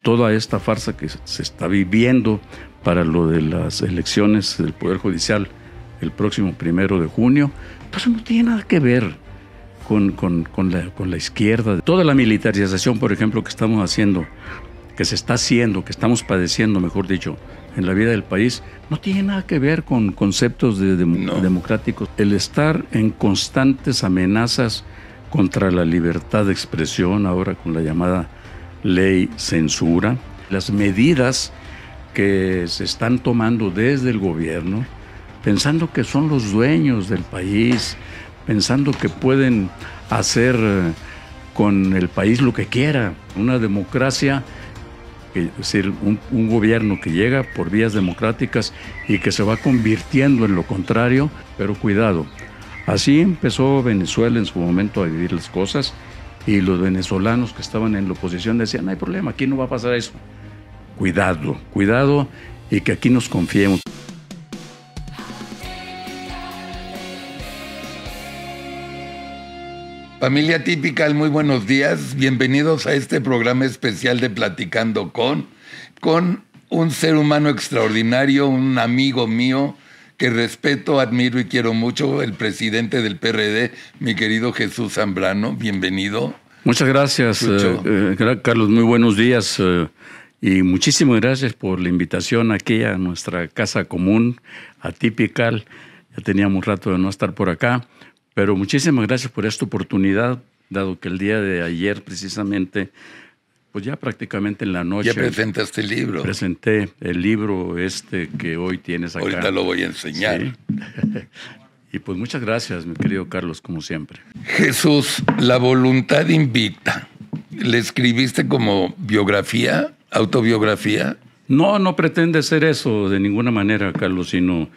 toda esta farsa que se está viviendo para lo de las elecciones del Poder Judicial el próximo 1 de junio, pues no tiene nada que ver con la izquierda. Toda la militarización, por ejemplo, que estamos haciendo, que se está haciendo, que estamos padeciendo, mejor dicho, en la vida del país, no tiene nada que ver con conceptos democráticos. El estar en constantes amenazas contra la libertad de expresión, ahora con la llamada ley censura, las medidas que se están tomando desde el gobierno, pensando que son los dueños del país, pensando que pueden hacer con el país lo que quiera. Una democracia, es decir, un gobierno que llega por vías democráticas y que se va convirtiendo en lo contrario, pero cuidado. Así empezó Venezuela en su momento a vivir las cosas, y los venezolanos que estaban en la oposición decían, no hay problema, aquí no va a pasar eso. Cuidado, cuidado, y que aquí nos confiemos. Familia Típica, muy buenos días. Bienvenidos a este programa especial de Platicando con un ser humano extraordinario, un amigo mío que respeto, admiro y quiero mucho, el presidente del PRD, mi querido Jesús Zambrano. Bienvenido. Muchas gracias, Carlos. Muy buenos días y muchísimas gracias por la invitación aquí a nuestra casa común, Atypical. Ya teníamos rato de no estar por acá. Pero muchísimas gracias por esta oportunidad, dado que el día de ayer precisamente, pues ya prácticamente en la noche... Ya presentaste el libro. Presenté el libro que hoy tienes acá. Ahorita lo voy a enseñar. Sí. Y pues muchas gracias, mi querido Carlos, como siempre. Jesús, La voluntad invicta. ¿Le escribiste como biografía, autobiografía? No pretende ser eso de ninguna manera, Carlos, sino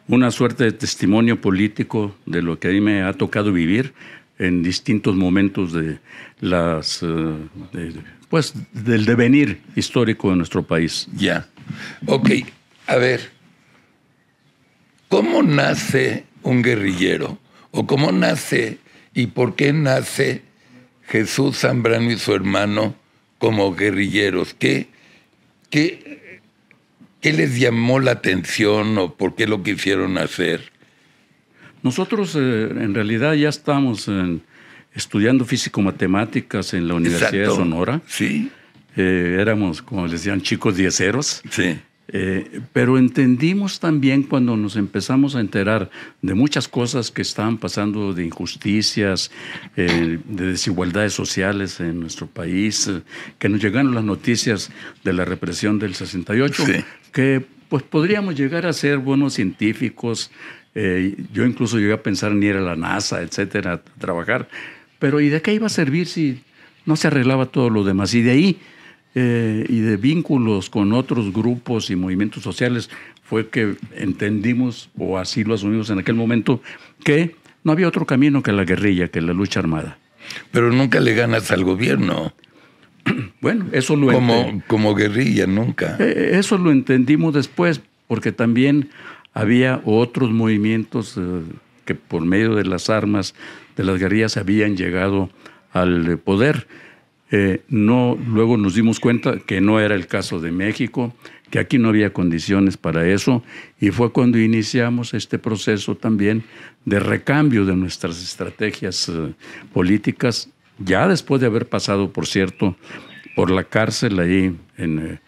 una suerte de testimonio político de lo que a mí me ha tocado vivir en distintos momentos de del devenir histórico de nuestro país. Ya. Ok, a ver, ¿cómo nace un guerrillero? ¿O cómo nace y por qué nace Jesús Zambrano y su hermano como guerrilleros? ¿Qué les llamó la atención o por qué lo quisieron hacer? Nosotros en realidad ya estamos estudiando físico-matemáticas en la Universidad de Sonora. Sí. Éramos, como les decían, chicos dieceros. Sí. Pero entendimos también cuando nos empezamos a enterar de muchas cosas que estaban pasando, de injusticias, de desigualdades sociales en nuestro país, que nos llegaron las noticias de la represión del 68, sí, que pues podríamos llegar a ser buenos científicos. Yo incluso llegué a pensar en ir a la NASA, etcétera, a trabajar. Pero ¿y de qué iba a servir si no se arreglaba todo lo demás? Y de ahí... y de vínculos con otros grupos y movimientos sociales fue que entendimos, o así lo asumimos en aquel momento, que no había otro camino que la guerrilla, que la lucha armada. Pero nunca le ganas al gobierno. Bueno, eso lo como guerrilla, nunca. Eso lo entendimos después, porque también había otros movimientos que por medio de las armas de las guerrillas habían llegado al poder. Luego nos dimos cuenta que no era el caso de México, que aquí no había condiciones para eso, y fue cuando iniciamos este proceso también de recambio de nuestras estrategias políticas, ya después de haber pasado, por cierto, por la cárcel ahí en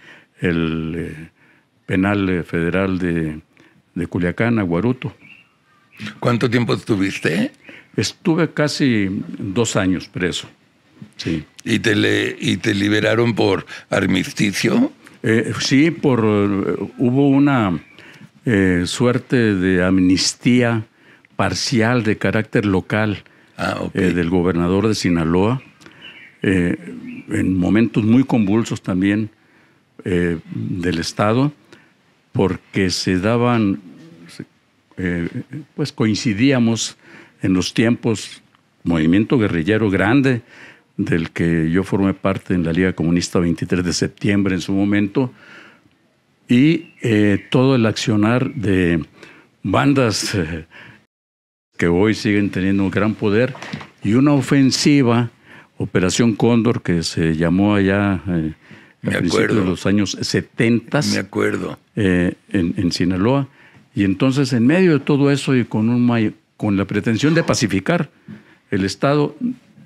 el penal federal de Culiacán, Aguaruto. ¿Cuánto tiempo estuviste? Estuve casi 2 años preso. Sí. ¿Y te liberaron por armisticio? Sí, hubo una suerte de amnistía parcial de carácter local del gobernador de Sinaloa, en momentos muy convulsos también del Estado, porque se daban, pues coincidíamos en los tiempos, movimiento guerrillero grande, del que yo formé parte en la Liga Comunista 23 de septiembre en su momento, y todo el accionar de bandas que hoy siguen teniendo un gran poder, y una ofensiva, Operación Cóndor, que se llamó allá Me a principios acuerdo. de los años 70. Me acuerdo. En Sinaloa. Y entonces, en medio de todo eso y con la pretensión de pacificar el Estado,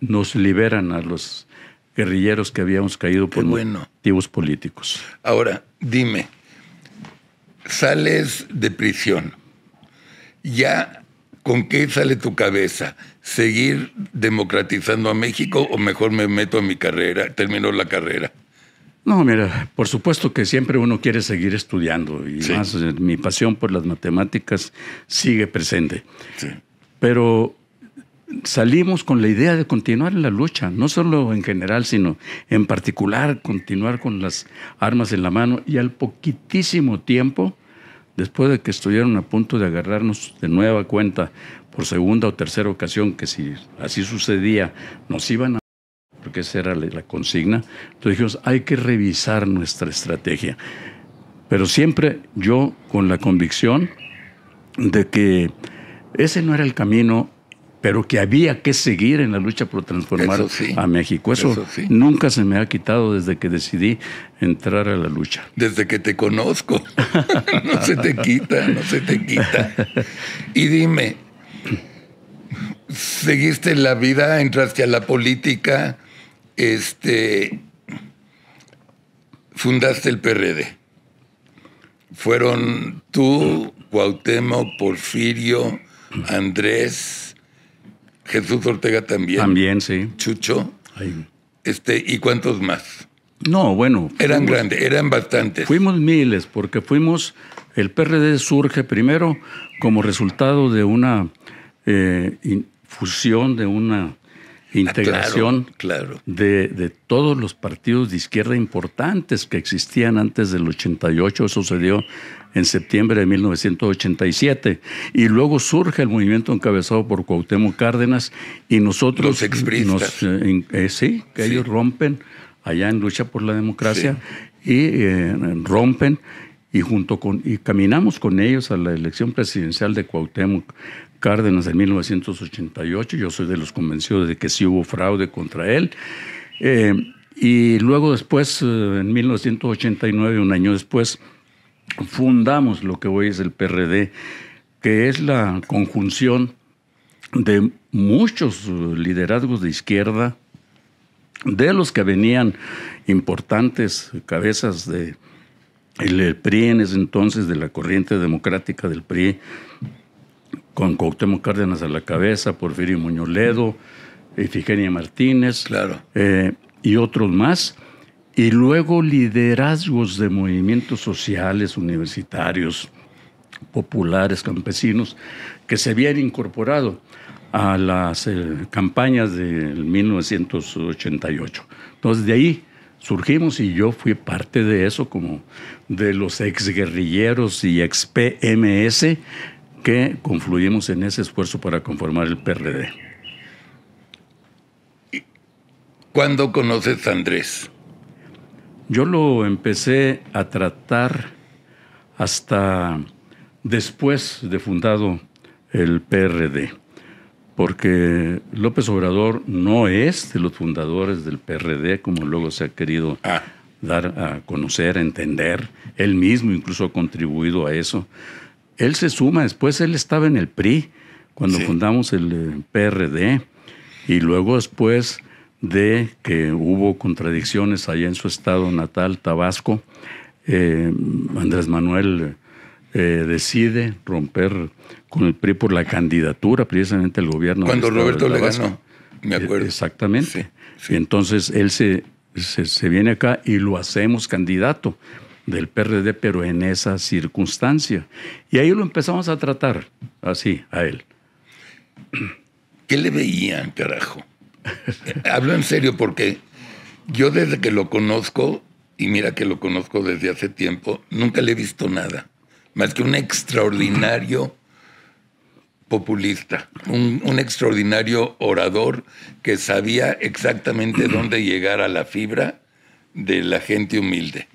nos liberan a los guerrilleros que habíamos caído por motivos políticos. Ahora, dime, sales de prisión. ¿Ya con qué sale tu cabeza? ¿Seguir democratizando a México o mejor me meto a mi carrera, termino la carrera? No, mira, por supuesto que siempre uno quiere seguir estudiando y más mi pasión por las matemáticas sigue presente. Sí. Pero salimos con la idea de continuar en la lucha, no solo en general, sino en particular continuar con las armas en la mano, y al poquitísimo tiempo, después de que estuvieron a punto de agarrarnos de nueva cuenta por segunda o tercera ocasión, que si así sucedía nos iban a... porque esa era la consigna, entonces dijimos, hay que revisar nuestra estrategia. Pero siempre yo con la convicción de que ese no era el camino, pero que había que seguir en la lucha por transformar a México. Eso nunca se me ha quitado desde que decidí entrar a la lucha. Desde que te conozco. No se te quita, no se te quita. Y dime, ¿seguiste la vida? ¿Entraste a la política? Fundaste el PRD. Fueron tú, Cuauhtémoc, Porfirio, Andrés... Jesús Ortega también. También, sí. Chucho. ¿Y cuántos más? No, bueno. Eran grandes, eran bastantes. Fuimos miles, porque el PRD surge primero como resultado de una fusión, de una integración claro. De todos los partidos de izquierda importantes que existían antes del 88. Eso sucedió en septiembre de 1987. Y luego surge el movimiento encabezado por Cuauhtémoc Cárdenas y nosotros... Los expriistas. Ellos rompen allá en Lucha por la Democracia y rompen y caminamos con ellos a la elección presidencial de Cuauhtémoc Cárdenas en 1988. Yo soy de los convencidos de que sí hubo fraude contra él. Y luego después, en 1989, un año después, fundamos lo que hoy es el PRD, que es la conjunción de muchos liderazgos de izquierda, de los que venían importantes cabezas del PRI en ese entonces, de la corriente democrática del PRI, con Cuauhtémoc Cárdenas a la cabeza, Porfirio Muñoz Ledo, Ifigenia Martínez, claro. Y otros más. Y luego liderazgos de movimientos sociales, universitarios, populares, campesinos, que se habían incorporado a las campañas del 1988. Entonces, de ahí surgimos y yo fui parte de eso, como de los exguerrilleros y ex-PMS que confluimos en ese esfuerzo para conformar el PRD. ¿Cuándo conoces a Andrés? Yo lo empecé a tratar hasta después de fundado el PRD, porque López Obrador no es de los fundadores del PRD, como luego se ha querido dar a conocer, a entender. Él mismo incluso ha contribuido a eso. Él se suma, después él estaba en el PRI cuando fundamos el PRD, y luego después de que hubo contradicciones allá en su estado natal, Tabasco, Andrés Manuel decide romper con el PRI por la candidatura precisamente al gobierno. Cuando Roberto le ganó, me acuerdo. Exactamente. Sí. Entonces él se viene acá y lo hacemos candidato del PRD, pero en esa circunstancia. Y ahí lo empezamos a tratar así, a él. ¿Qué le veían, carajo? Hablo en serio porque yo desde que lo conozco, y mira que lo conozco desde hace tiempo, nunca le he visto nada, más que un extraordinario populista, un extraordinario orador que sabía exactamente dónde llegar a la fibra de la gente humilde.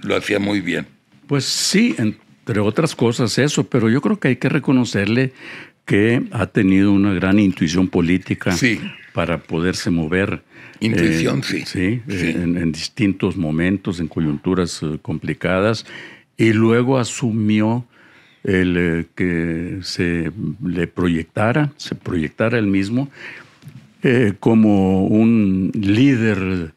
Lo hacía muy bien. Pues sí, entre otras cosas eso, pero yo creo que hay que reconocerle que ha tenido una gran intuición política para poderse mover. Intuición, sí. Sí, en distintos momentos, en coyunturas complicadas. Y luego asumió el que se proyectara él mismo como un líder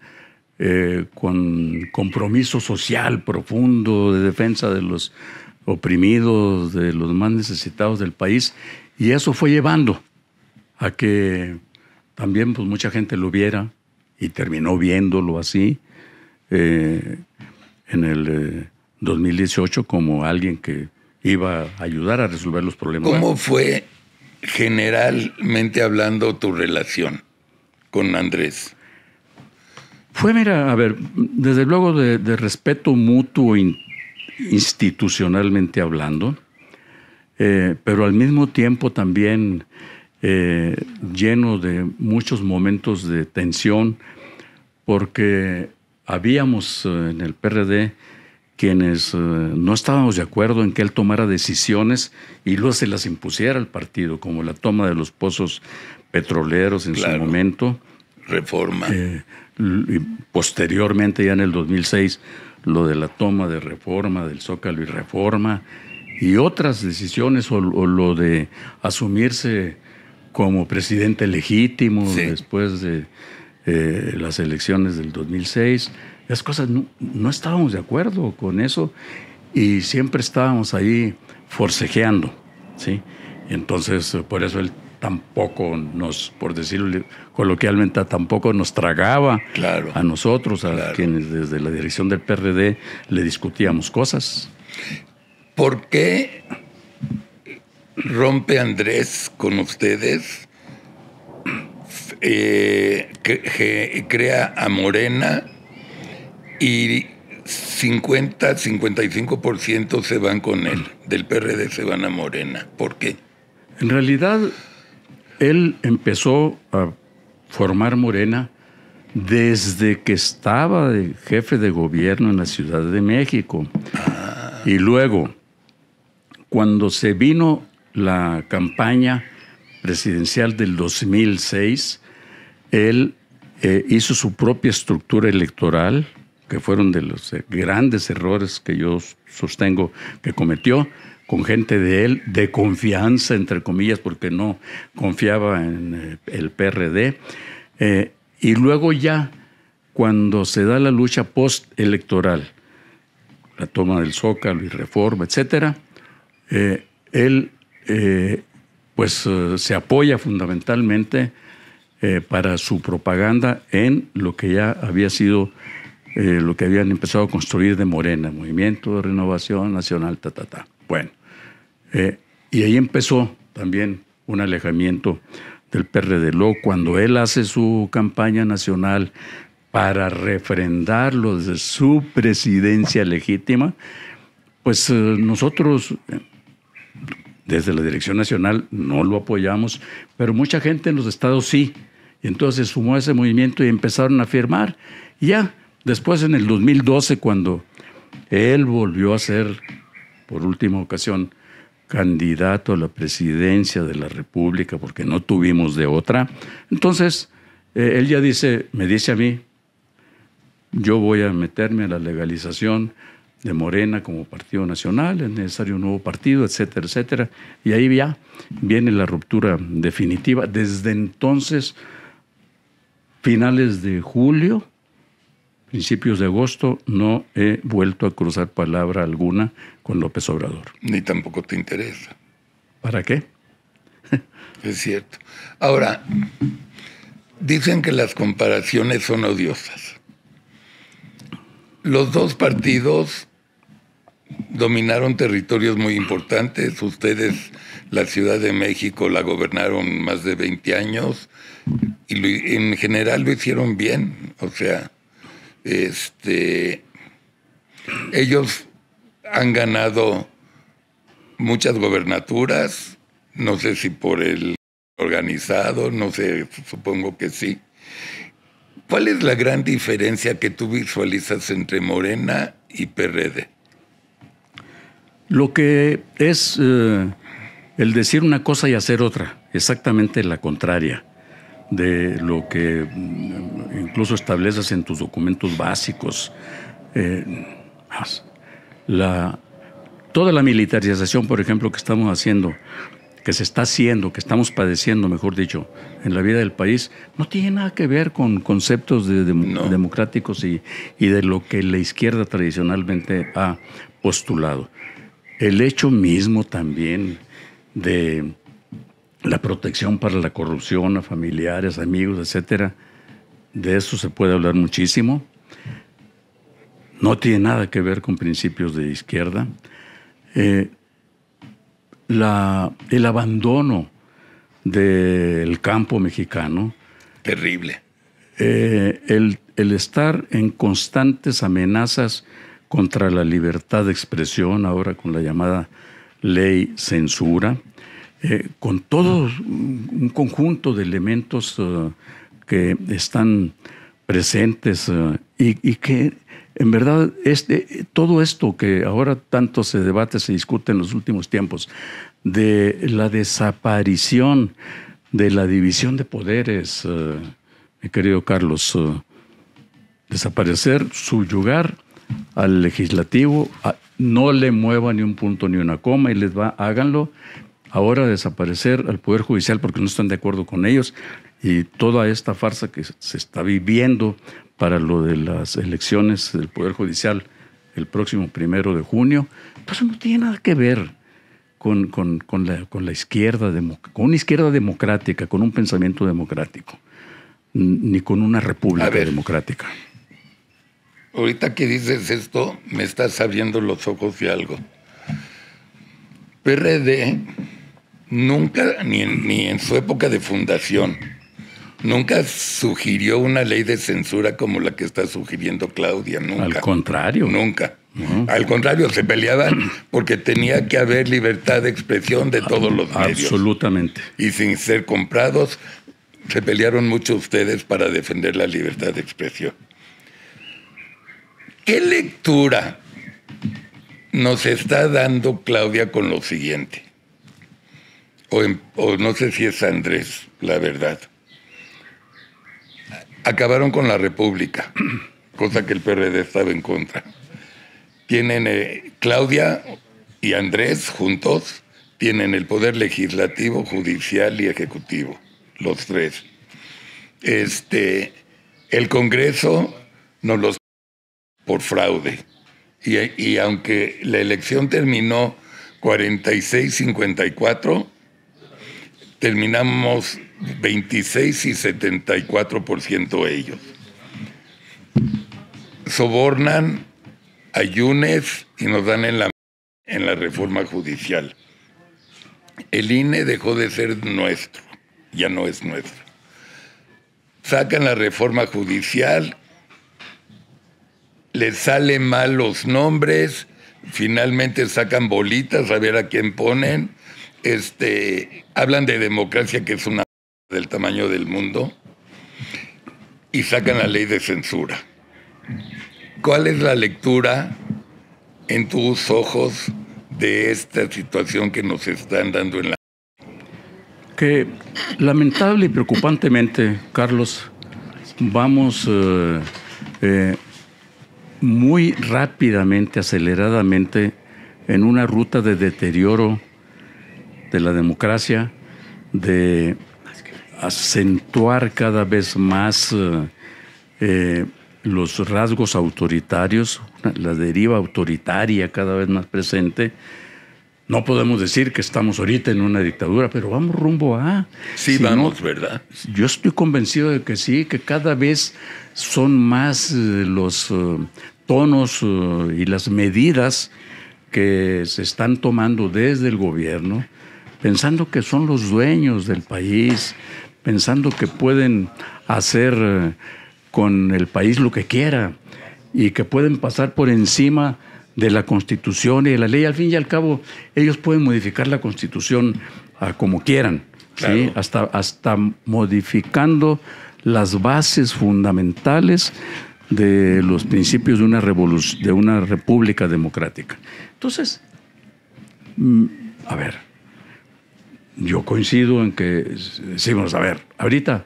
con compromiso social profundo de defensa de los oprimidos, de los más necesitados del país, y eso fue llevando a que también pues, mucha gente lo viera y terminó viéndolo así en el 2018 como alguien que iba a ayudar a resolver los problemas. ¿Cómo fue generalmente hablando tu relación con Andrés? Fue, mira, a ver, desde luego de respeto mutuo institucionalmente hablando, pero al mismo tiempo también lleno de muchos momentos de tensión, porque habíamos en el PRD quienes no estábamos de acuerdo en que él tomara decisiones y luego se las impusiera al partido, como la toma de los pozos petroleros en su momento. Reforma. Y posteriormente, ya en el 2006, lo de la toma de Reforma, del Zócalo y Reforma, y otras decisiones, o lo de asumirse como presidente legítimo después de las elecciones del 2006. Las cosas no estábamos de acuerdo con eso y siempre estábamos ahí forcejeando, ¿sí? Y entonces, por eso él tampoco por decirlo coloquialmente, tampoco nos tragaba a nosotros, a quienes desde la dirección del PRD le discutíamos cosas. ¿Por qué rompe Andrés con ustedes? Crea a Morena y 55% se van con él. Del PRD se van a Morena. ¿Por qué? En realidad, él empezó a formar Morena desde que estaba de jefe de gobierno en la Ciudad de México. Y luego, cuando se vino la campaña presidencial del 2006, él hizo su propia estructura electoral, que fueron de los grandes errores que yo sostengo que cometió, con gente de él, de confianza, entre comillas, porque no confiaba en el PRD. Y luego ya, cuando se da la lucha postelectoral, la toma del Zócalo y Reforma, etcétera, él se apoya fundamentalmente para su propaganda en lo que ya había sido lo que habían empezado a construir de Morena, Movimiento de Renovación Nacional, Bueno, y ahí empezó también un alejamiento del PRD. Luego, cuando él hace su campaña nacional para refrendarlo desde su presidencia legítima, pues nosotros, desde la Dirección Nacional, no lo apoyamos, pero mucha gente en los estados sí. Y entonces se sumó a ese movimiento y empezaron a firmar. Y ya, después en el 2012, cuando él volvió a ser, por última ocasión, candidato a la presidencia de la República, porque no tuvimos de otra, entonces él ya me dice a mí, yo voy a meterme a la legalización de Morena como partido nacional, es necesario un nuevo partido, etcétera, etcétera. Y ahí ya viene la ruptura definitiva. Desde entonces, finales de julio, principios de agosto, no he vuelto a cruzar palabra alguna con López Obrador. Ni tampoco te interesa. ¿Para qué? Es cierto. Ahora, dicen que las comparaciones son odiosas. Los dos partidos dominaron territorios muy importantes. Ustedes, la Ciudad de México, la gobernaron más de 20 años y en general lo hicieron bien. O sea, ellos han ganado muchas gobernaturas, no sé si por el organizado, no sé, supongo que sí. ¿Cuál es la gran diferencia que tú visualizas entre Morena y PRD? Lo que es el decir una cosa y hacer otra, exactamente la contraria. de lo que incluso estableces en tus documentos básicos. Toda la militarización, por ejemplo, que estamos haciendo, que se está haciendo, que estamos padeciendo, mejor dicho, en la vida del país, no tiene nada que ver con conceptos democráticos y de lo que la izquierda tradicionalmente ha postulado. El hecho mismo también de la protección para la corrupción a familiares, amigos, etcétera, de eso se puede hablar muchísimo. No tiene nada que ver con principios de izquierda. El abandono del campo mexicano. Terrible. El estar en constantes amenazas contra la libertad de expresión, ahora con la llamada ley censura, con todo un conjunto de elementos que están presentes y que en verdad todo esto que ahora tanto se debate, se discute en los últimos tiempos, de la desaparición de la división de poderes, mi querido Carlos, desaparecer, subyugar al legislativo, no le mueva ni un punto ni una coma y háganlo. Ahora desaparecer al Poder Judicial porque no están de acuerdo con ellos, y toda esta farsa que se está viviendo para lo de las elecciones del Poder Judicial el próximo 1 de junio, pues no tiene nada que ver con la izquierda, con una izquierda democrática, con un pensamiento democrático, ni con una república democrática. Ahorita que dices esto, me estás abriendo los ojos de algo. PRD nunca, ni en su época de fundación, nunca sugirió una ley de censura como la que está sugiriendo Claudia, nunca. Al contrario. Nunca. Al contrario, se peleaban porque tenía que haber libertad de expresión de todos los medios. Absolutamente. Y sin ser comprados, se pelearon mucho ustedes para defender la libertad de expresión. ¿Qué lectura nos está dando Claudia con lo siguiente? O no sé si es Andrés, la verdad. Acabaron con la República, cosa que el PRD estaba en contra. Tienen Claudia y Andrés juntos, tienen el poder legislativo, judicial y ejecutivo, los tres. El Congreso nos los por fraude. Y aunque la elección terminó 46-54, terminamos 26 y 74% ellos. Sobornan a Yunes y nos dan en la reforma judicial. El INE dejó de ser nuestro, ya no es nuestro. Sacan la reforma judicial, les salen mal los nombres, finalmente sacan bolitas a ver a quién ponen. Hablan de democracia, que es una del tamaño del mundo, y sacan la ley de censura. ¿Cuál es la lectura en tus ojos de esta situación que nos están dando en la... Que lamentable y preocupantemente, Carlos, vamos muy rápidamente, aceleradamente, en una ruta de deterioro de la democracia, de acentuar cada vez más los rasgos autoritarios, la deriva autoritaria cada vez más presente. No podemos decir que estamos ahorita en una dictadura, pero vamos rumbo a... Sí, si vamos, no, ¿verdad? Yo estoy convencido de que sí, que cada vez son más los tonos y las medidas que se están tomando desde el gobierno, pensando que son los dueños del país, pensando que pueden hacer con el país lo que quiera y que pueden pasar por encima de la Constitución y de la ley. Al fin y al cabo, ellos pueden modificar la Constitución como quieran, claro. ¿Sí? Hasta modificando las bases fundamentales de los principios de una república democrática. Entonces, a ver, yo coincido en que decimos, a ver, ahorita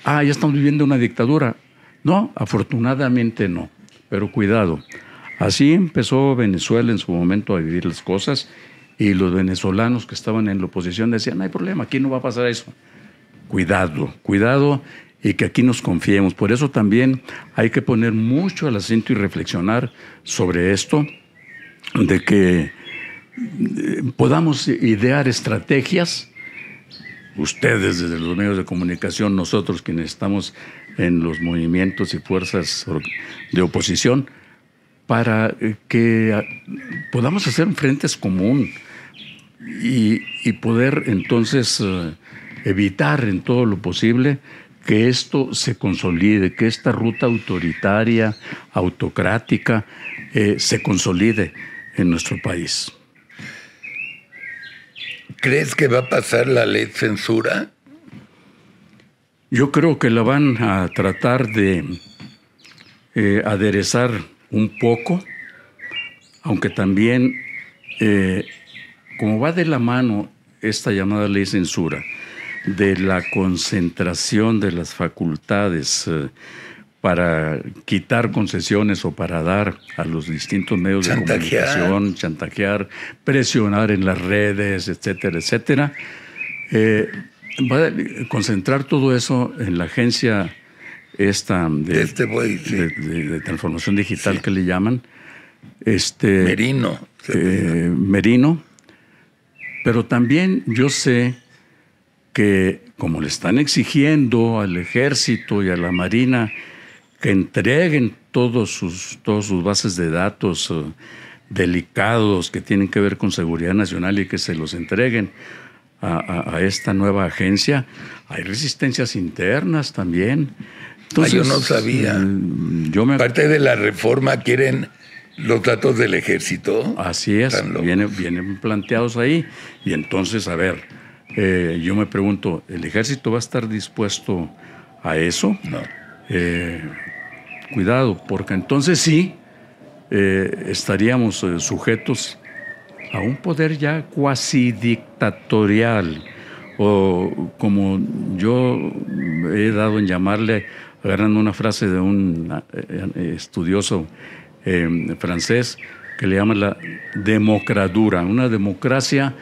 ya estamos viviendo una dictadura. No, afortunadamente no, pero cuidado. Así empezó Venezuela en su momento a vivir las cosas y los venezolanos que estaban en la oposición decían, no hay problema, aquí no va a pasar eso. Cuidado, cuidado y que aquí nos confiemos. Por eso también hay que poner mucho el acento y reflexionar sobre esto, de que podamos idear estrategias, ustedes desde los medios de comunicación, nosotros quienes estamos en los movimientos y fuerzas de oposición, para que podamos hacer un frente común y poder entonces evitar en todo lo posible que esto se consolide, que esta ruta autoritaria, autocrática, se consolide en nuestro país. ¿Crees que va a pasar la ley de censura? Yo creo que la van a tratar de aderezar un poco, aunque también, como va de la mano esta llamada ley de censura, de la concentración de las facultades para quitar concesiones o para dar a los distintos medios de comunicación, chantajear, presionar en las redes, etcétera, etcétera. Va a concentrar todo eso en la agencia esta de transformación digital, sí, que le llaman. Merino. Merino. Pero también yo sé que como le están exigiendo al Ejército y a la Marina que entreguen todos sus bases de datos delicados que tienen que ver con seguridad nacional y que se los entreguen a esta nueva agencia, hay resistencias internas también. Entonces, yo no sabía. Parte de la reforma quieren los datos del Ejército. Así es, vienen planteados ahí. Y entonces, a ver, yo me pregunto, ¿el Ejército va a estar dispuesto a eso? No. Cuidado, porque entonces sí estaríamos sujetos a un poder ya cuasi dictatorial, o como yo he dado en llamarle, agarrando una frase de un estudioso francés, que le llama la democradura, una democracia,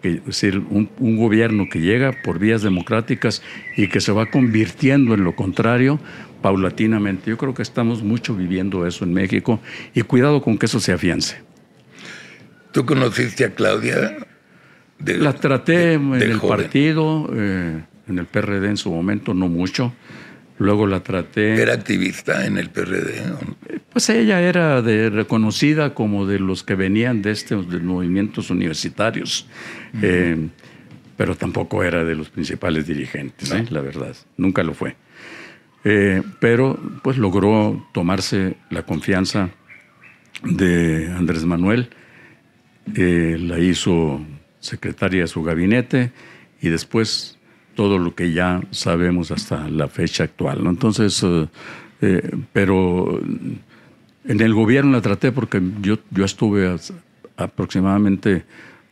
es decir, un gobierno que llega por vías democráticas y que se va convirtiendo en lo contrario paulatinamente. Yo creo que estamos mucho viviendo eso en México y cuidado con que eso se afiance. ¿Tú conociste a Claudia? La traté en el joven partido, en el PRD en su momento, no mucho. Luego la traté... ¿Era activista en el PRD? Pues ella era reconocida como de los que venían de movimientos universitarios, pero tampoco era de los principales dirigentes, no, la verdad, nunca lo fue. Pero pues logró tomarse la confianza de Andrés Manuel, la hizo secretaria de su gabinete y después todo lo que ya sabemos hasta la fecha actual, ¿no? Entonces, pero en el gobierno la traté porque yo estuve aproximadamente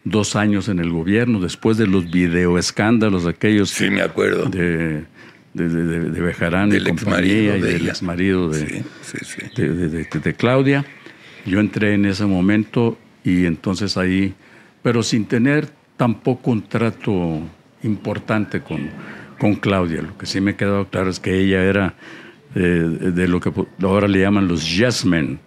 2 años en el gobierno después de los videoescándalos aquellos. Sí, me acuerdo. De Bejarán y compañía y del exmarido de Claudia. Yo entré en ese momento y entonces ahí, pero sin tener tampoco un trato importante con Claudia. Lo que sí me ha quedado claro es que ella era de lo que ahora le llaman los yes men.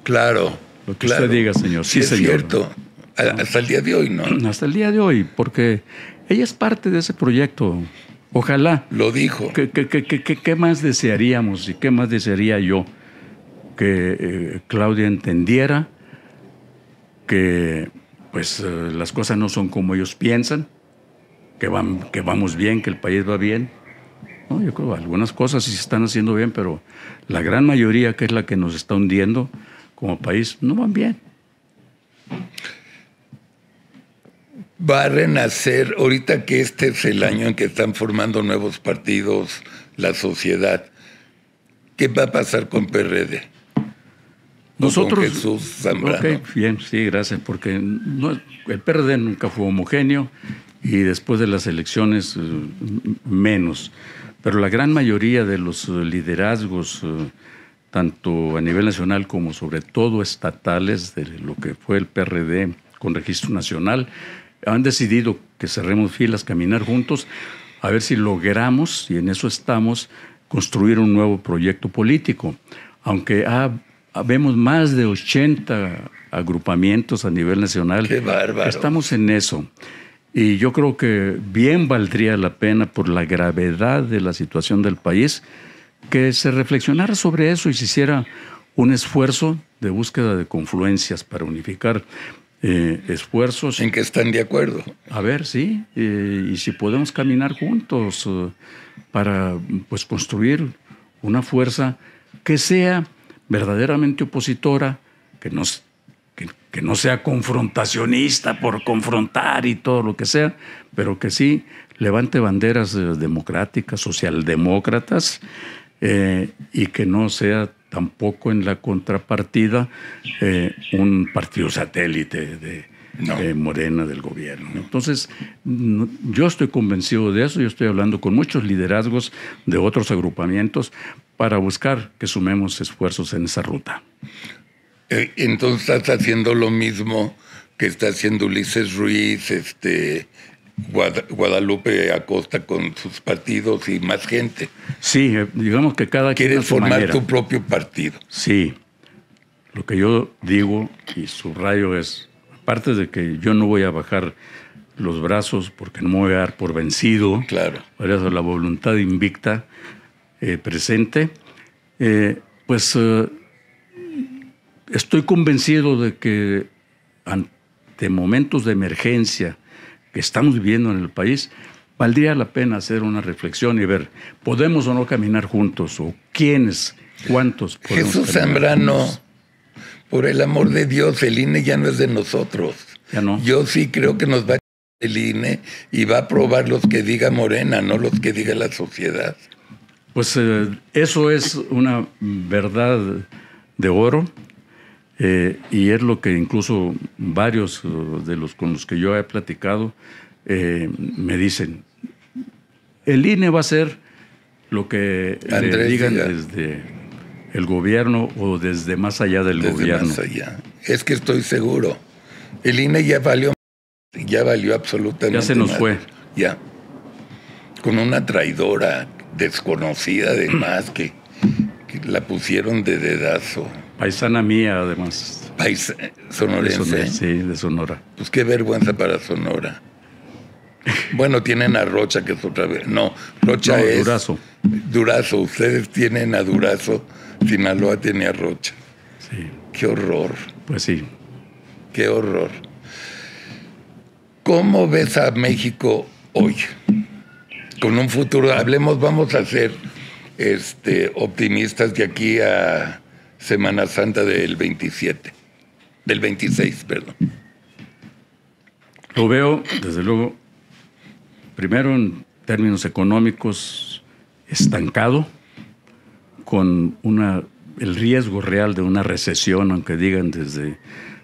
Claro. Lo que usted diga, señor. Sí, señor. Es cierto. Hasta el día de hoy, ¿no? Hasta el día de hoy, porque ella es parte de ese proyecto. Ojalá. Lo dijo. ¿Qué más desearíamos y qué más desearía yo? Que Claudia entendiera que pues las cosas no son como ellos piensan, que vamos bien, que el país va bien. No, yo creo que algunas cosas sí se están haciendo bien, pero la gran mayoría, que es la que nos está hundiendo como país, no van bien. Va a renacer, ahorita que este es el año en que están formando nuevos partidos, la sociedad, ¿qué va a pasar con PRD? Nosotros, con Jesús Zambrano. Okay, bien, sí, gracias, porque el PRD nunca fue homogéneo y después de las elecciones menos. pero la gran mayoría de los liderazgos, tanto a nivel nacional como sobre todo estatales, de lo que fue el PRD con registro nacional, han decidido que cerremos filas, caminar juntos, a ver si logramos, y en eso estamos, construir un nuevo proyecto político. Aunque vemos más de 80 agrupamientos a nivel nacional. ¡Qué bárbaro! Estamos en eso. Y yo creo que bien valdría la pena, por la gravedad de la situación del país, que se reflexionara sobre eso y se hiciera un esfuerzo de búsqueda de confluencias para unificar esfuerzos. ¿En qué están de acuerdo? A ver, sí, y si podemos caminar juntos para pues construir una fuerza que sea verdaderamente opositora, que no sea confrontacionista por confrontar y todo lo que sea, pero que sí levante banderas democráticas, socialdemócratas, y que no sea tampoco en la contrapartida un partido satélite de Morena, del gobierno. Entonces, yo estoy convencido de eso. Yo estoy hablando con muchos liderazgos de otros agrupamientos para buscar que sumemos esfuerzos en esa ruta. Entonces estás haciendo lo mismo que está haciendo Ulises Ruiz, Guadalupe Acosta con sus partidos y más gente. Sí, digamos que cada quien ¿Quieres a su formar manera. tu propio partido? Sí. Lo que yo digo y subrayo es, aparte de que yo no voy a bajar los brazos porque no me voy a dar por vencido, Claro. por eso la voluntad invicta presente, estoy convencido de que ante momentos de emergencia que estamos viviendo en el país, valdría la pena hacer una reflexión y ver, ¿podemos o no caminar juntos? ¿O quiénes? ¿Cuántos? Jesús Zambrano, por el amor de Dios, el INE ya no es de nosotros. Ya no. Yo sí creo que nos va a el INE y va a aprobar los que diga Morena, no los que diga la sociedad. Pues eso es una verdad de oro. Y es lo que incluso varios de los con los que yo he platicado me dicen. El INE va a hacer lo que Andrés le digan diga. desde el gobierno o desde más allá del Desde gobierno. más allá. Es que estoy seguro. El INE ya valió absolutamente. Ya se nos nada. fue. Ya. Con una traidora desconocida además que la pusieron de dedazo. Paisana mía, además. Sonorense. Sí, de Sonora. Pues qué vergüenza para Sonora. Bueno, tienen a Rocha, que es otra vez. No, Rocha No, es... Durazo. Durazo. Ustedes tienen a Durazo. Sinaloa tiene a Rocha. Sí, Qué horror. pues sí. Qué horror. ¿Cómo ves a México hoy? Con un futuro... vamos a ser optimistas de aquí a Semana Santa del 27. Del 26, perdón. Lo veo, desde luego, primero en términos económicos, estancado, con el riesgo real de una recesión, aunque digan desde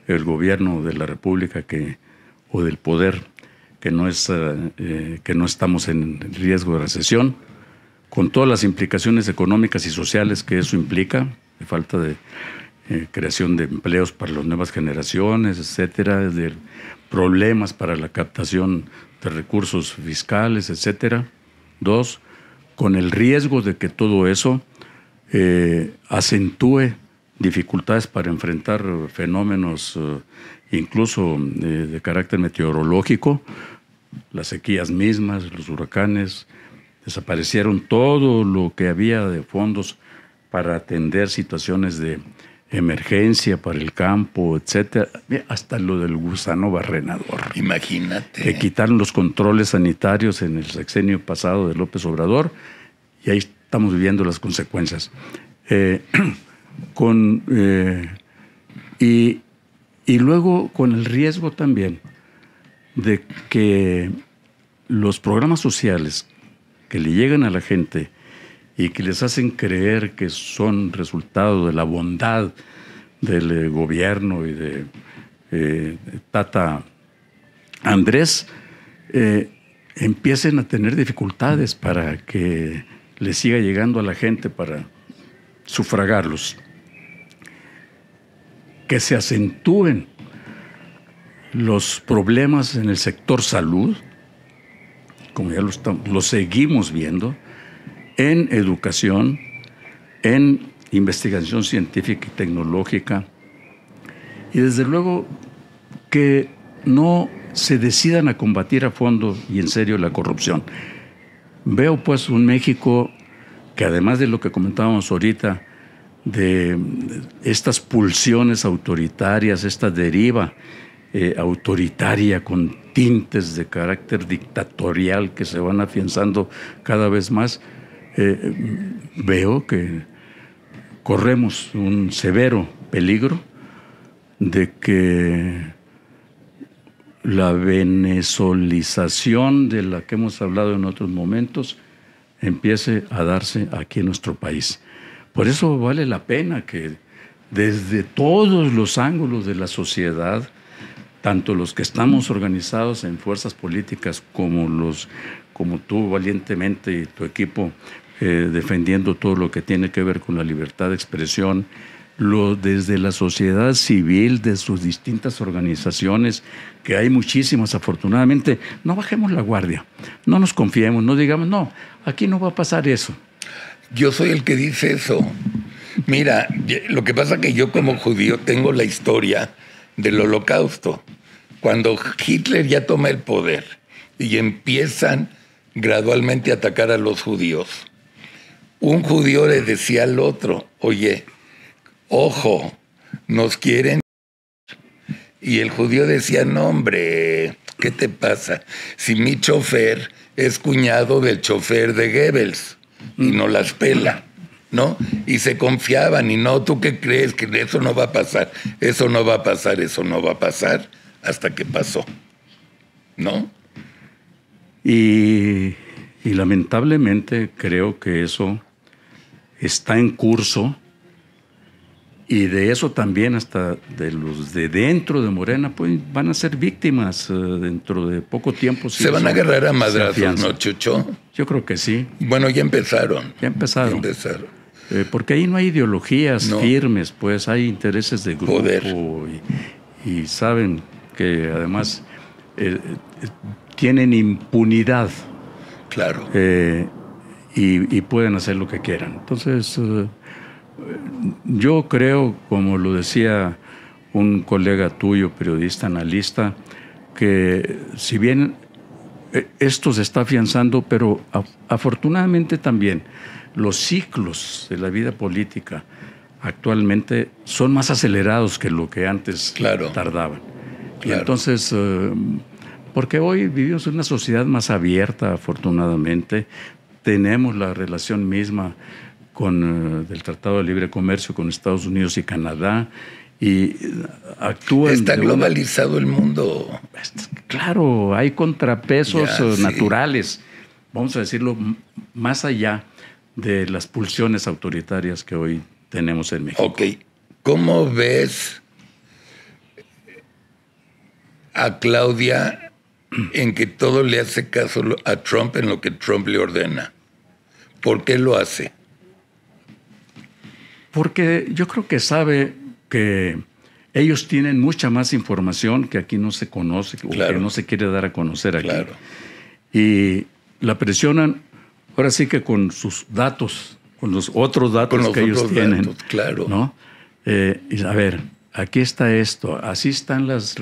el gobierno de la República o del poder que no estamos en riesgo de recesión, con todas las implicaciones económicas y sociales que eso implica, de falta de creación de empleos para las nuevas generaciones, etcétera, de problemas para la captación de recursos fiscales, etcétera. 2, con el riesgo de que todo eso acentúe dificultades para enfrentar fenómenos incluso de carácter meteorológico, las sequías mismas, los huracanes. Desaparecieron todo lo que había de fondos para atender situaciones de emergencia para el campo, etcétera, hasta lo del gusano barrenador. Imagínate. Que quitaron los controles sanitarios en el sexenio pasado de López Obrador y ahí estamos viviendo las consecuencias. Y luego con el riesgo también de que los programas sociales que le llegan a la gente y que les hacen creer que son resultado de la bondad del gobierno y de Tata Andrés, empiecen a tener dificultades para que le siga llegando a la gente para sufragarlos, que se acentúen los problemas en el sector salud, como ya lo seguimos viendo, en educación, en investigación científica y tecnológica, y desde luego que no se decidan a combatir a fondo y en serio la corrupción. Veo pues un México que, además de lo que comentábamos ahorita, de estas pulsiones autoritarias, esta deriva autoritaria con tintes de carácter dictatorial que se van afianzando cada vez más, veo que corremos un severo peligro de que la venezolización de la que hemos hablado en otros momentos empiece a darse aquí en nuestro país. Por eso vale la pena que desde todos los ángulos de la sociedad, tanto los que estamos organizados en fuerzas políticas como tú valientemente y tu equipo defendiendo todo lo que tiene que ver con la libertad de expresión, desde la sociedad civil, de sus distintas organizaciones, que hay muchísimas afortunadamente, no bajemos la guardia, no nos confiemos, no digamos, no, aquí no va a pasar eso. Yo soy el que dice eso. Mira, lo que pasa es que yo como judío tengo la historia del Holocausto. Cuando Hitler ya toma el poder y empiezan gradualmente a atacar a los judíos, un judío le decía al otro, oye, ojo, nos quieren. Y el judío decía, no hombre, ¿qué te pasa? Si mi chofer es cuñado del chofer de Goebbels y no las pela, ¿no? Y se confiaban y no, ¿tú qué crees? Que eso no va a pasar, eso no va a pasar, eso no va a pasar, hasta que pasó, ¿no? Y lamentablemente creo que eso está en curso, y de eso también hasta de los de dentro de Morena pues van a ser víctimas dentro de poco tiempo. Se van a agarrar a madrazos, ¿no, Chucho? Yo creo que sí. Bueno, ya empezaron. Ya empezaron. Porque ahí no hay ideologías firmes, pues hay intereses de grupo. Poder. Y saben que además tienen impunidad. Claro. Y pueden hacer lo que quieran. Entonces, yo creo, como lo decía un colega tuyo, periodista, analista, que si bien esto se está afianzando, pero afortunadamente también los ciclos de la vida política actualmente son más acelerados que lo que antes tardaban. Claro. Y entonces, porque hoy vivimos en una sociedad más abierta, afortunadamente, tenemos la relación misma del Tratado de Libre Comercio con Estados Unidos y Canadá, y actúan... Está globalizado el mundo. Claro, hay contrapesos naturales, vamos a decirlo, más allá de las pulsiones autoritarias que hoy tenemos en México. Ok, ¿cómo ves a Claudia en que todo le hace caso a Trump en lo que Trump le ordena? ¿Por qué lo hace? Porque yo creo que sabe que ellos tienen mucha más información que aquí no se conoce, o que no se quiere dar a conocer aquí. Claro. Y la presionan, ahora sí que con sus datos, con los otros datos que ellos tienen. Datos, claro. ¿No? Y a ver, aquí está esto, así están las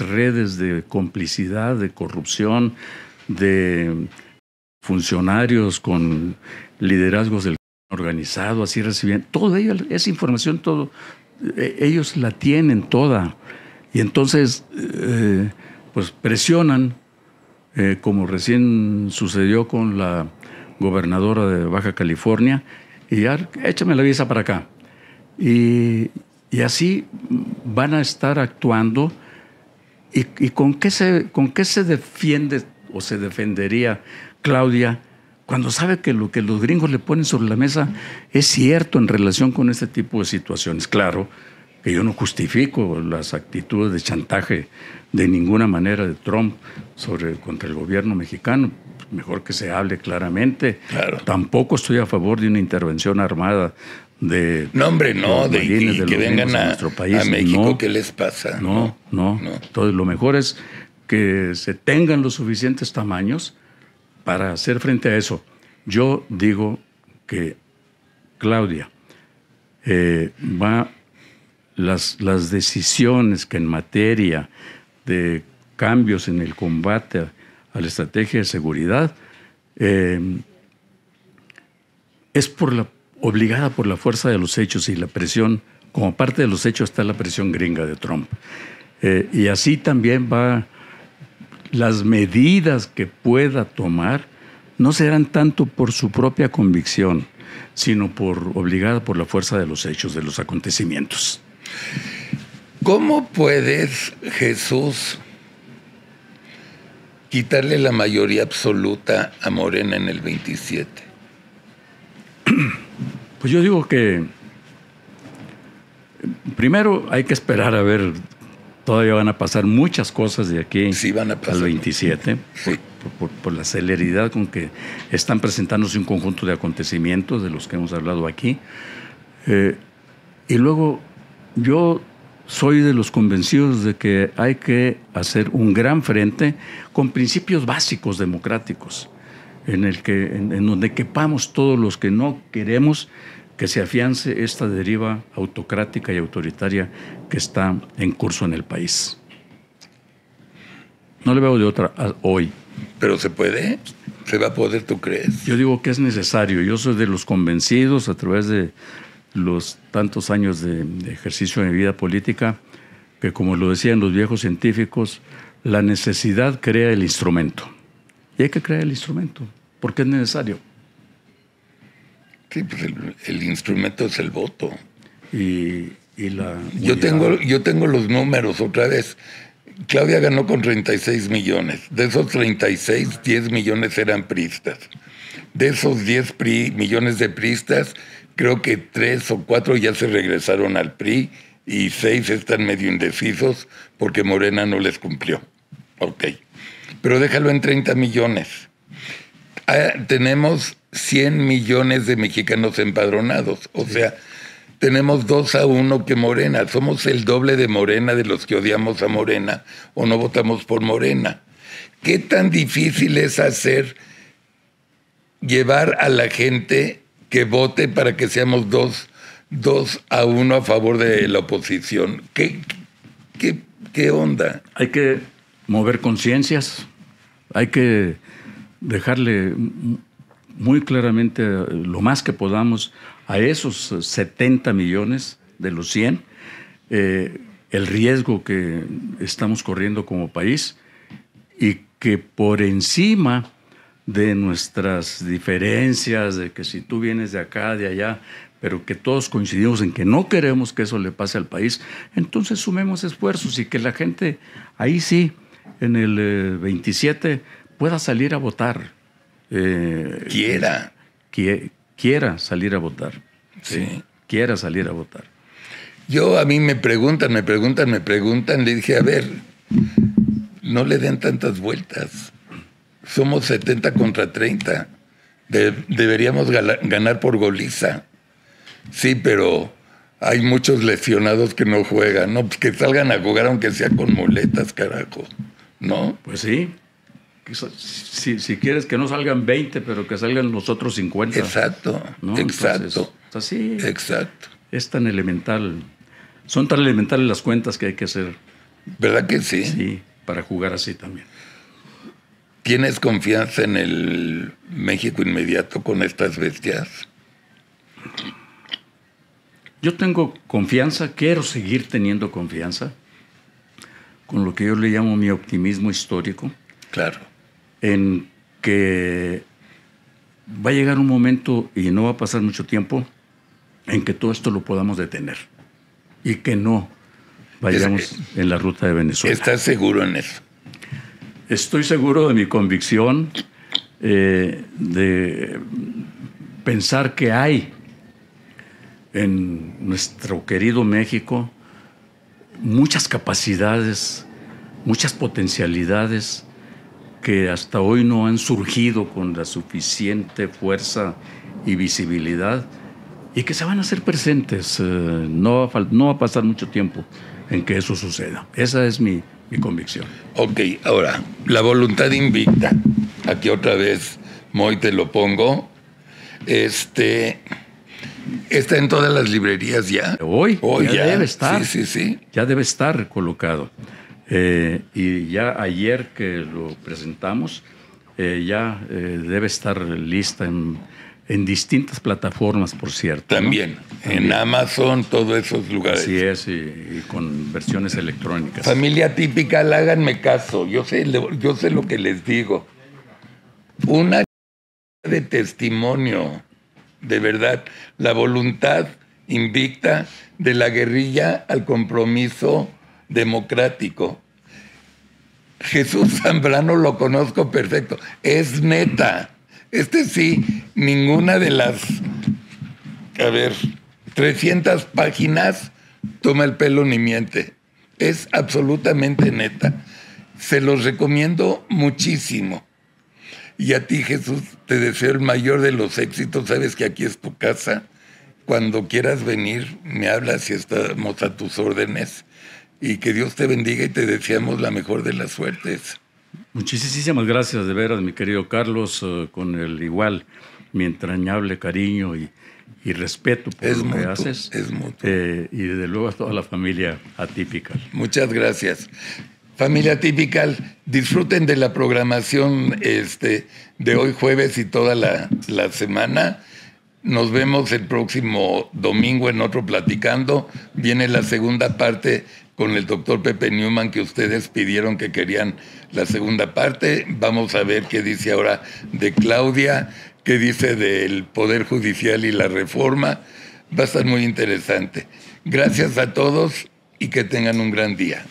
redes de complicidad, de corrupción, de funcionarios con liderazgos del organizado, así reciben, todo ello, esa información, todo, ellos la tienen toda, y entonces pues presionan, como recién sucedió con la gobernadora de Baja California, y ya, échame la visa para acá, y así van a estar actuando. ¿Y con qué se defiende o se defendería Claudia cuando sabe que lo que los gringos le ponen sobre la mesa es cierto en relación con este tipo de situaciones? Claro que yo no justifico las actitudes de chantaje de ninguna manera de Trump contra el gobierno mexicano. mejor que se hable claramente. Claro. Tampoco estoy a favor de una intervención armada de... No, hombre, no, de que vengan a nuestro país. A México, no, ¿qué les pasa? No. Entonces, lo mejor es que se tengan los suficientes tamaños para hacer frente a eso. Yo digo que Claudia las decisiones que en materia de cambios en el combate a la estrategia de seguridad es obligada por la fuerza de los hechos y la presión. Como parte de los hechos está la presión gringa de Trump. Y así también las medidas que pueda tomar no serán tanto por su propia convicción, sino obligada por la fuerza de los hechos, de los acontecimientos. ¿Cómo puedes, Jesús, quitarle la mayoría absoluta a Morena en el 27? Pues yo digo que primero hay que esperar a ver. Todavía van a pasar muchas cosas de aquí al 27, sí. por la celeridad con que están presentándose un conjunto de acontecimientos de los que hemos hablado aquí. Y luego yo soy de los convencidos de que hay que hacer un gran frente con principios básicos democráticos, en donde quepamos todos los que no queremos que se afiance esta deriva autocrática y autoritaria que está en curso en el país. No le veo de otra hoy. ¿Pero se puede? ¿Se va a poder, tú crees? Yo digo que es necesario. Yo soy de los convencidos, a través de los tantos años de ejercicio de mi vida política, que, como lo decían los viejos científicos, la necesidad crea el instrumento. Y hay que crear el instrumento, porque es necesario. Sí, pues el instrumento es el voto. Yo tengo los números otra vez. Claudia ganó con 36 millones. De esos 36, 10 millones eran priistas. De esos 10 millones de priistas, creo que 3 o 4 ya se regresaron al PRI y 6 están medio indecisos porque Morena no les cumplió. Ok. Pero déjalo en 30 millones. Tenemos 100 millones de mexicanos empadronados. O sea, tenemos 2-1 que Morena. Somos el doble de Morena, de los que odiamos a Morena o no votamos por Morena. ¿Qué tan difícil es llevar a la gente que vote para que seamos 2-1 a favor de la oposición? ¿Qué onda? Hay que mover conciencias. Hay que dejarle muy claramente lo más que podamos a esos 70 millones de los 100, el riesgo que estamos corriendo como país, y que por encima de nuestras diferencias, de que si tú vienes de acá, de allá, pero que todos coincidimos en que no queremos que eso le pase al país, entonces sumemos esfuerzos y que la gente ahí sí, en el 27, pueda salir a votar. Quiera salir a votar. Sí. Quiera salir a votar. A mí me preguntan, le dije, a ver, no le den tantas vueltas. Somos 70 contra 30. Deberíamos ganar por goliza. Sí, pero hay muchos lesionados que no juegan. No, pues que salgan a jugar aunque sea con muletas, carajo. ¿No? Pues sí. Si quieres que no salgan 20, pero que salgan los otros 50. Exacto, ¿no? exacto. Entonces, así, exacto. Es tan elemental. Son tan elementales las cuentas que hay que hacer. ¿Verdad que sí? Sí, para jugar así también. ¿Tienes confianza en el México inmediato con estas bestias? Yo tengo confianza, quiero seguir teniendo confianza, con lo que yo le llamo mi optimismo histórico. Claro. En que va a llegar un momento, y no va a pasar mucho tiempo, en que todo esto lo podamos detener y que no vayamos en la ruta de Venezuela. ¿Estás seguro en eso? Estoy seguro de mi convicción, de pensar que hay en nuestro querido México muchas capacidades, muchas potencialidades que hasta hoy no han surgido con la suficiente fuerza y visibilidad y que se van a hacer presentes. No va a pasar mucho tiempo en que eso suceda. Esa es mi convicción. Ok, ahora, la voluntad invicta. Aquí otra vez, Moy, te lo pongo. Está en todas las librerías ya. Hoy ya debe estar. Sí. Ya debe estar colocado. Y ya ayer que lo presentamos, ya debe estar lista en distintas plataformas, por cierto. También, ¿no? En Amazon, todos esos lugares. Así es, y con versiones electrónicas. Familia Typical, háganme caso. Yo sé lo que les digo. Una de testimonio, de verdad, la voluntad invicta de la guerrilla al compromiso democrático. Jesús Zambrano lo conozco perfecto, es neta. Sí, ninguna de las 300 páginas toma el pelo ni miente. Es absolutamente neta. Se los recomiendo muchísimo. Y a ti, Jesús, te deseo el mayor de los éxitos. Sabes que aquí es tu casa. Cuando quieras venir, me hablas y estamos a tus órdenes. Y que Dios te bendiga y te deseamos la mejor de las suertes. Muchísimas gracias, de veras, mi querido Carlos, con mi entrañable cariño y respeto por lo que haces. Es mutuo. Y desde luego a toda la familia Atypical. Muchas gracias. Familia Atypical, disfruten de la programación de hoy jueves y toda la semana. Nos vemos el próximo domingo en otro Platicando. Viene la segunda parte con el doctor Pepe Newman, que ustedes pidieron que querían la segunda parte. Vamos a ver qué dice ahora de Claudia, qué dice del Poder Judicial y la reforma. Va a estar muy interesante. Gracias a todos y que tengan un gran día.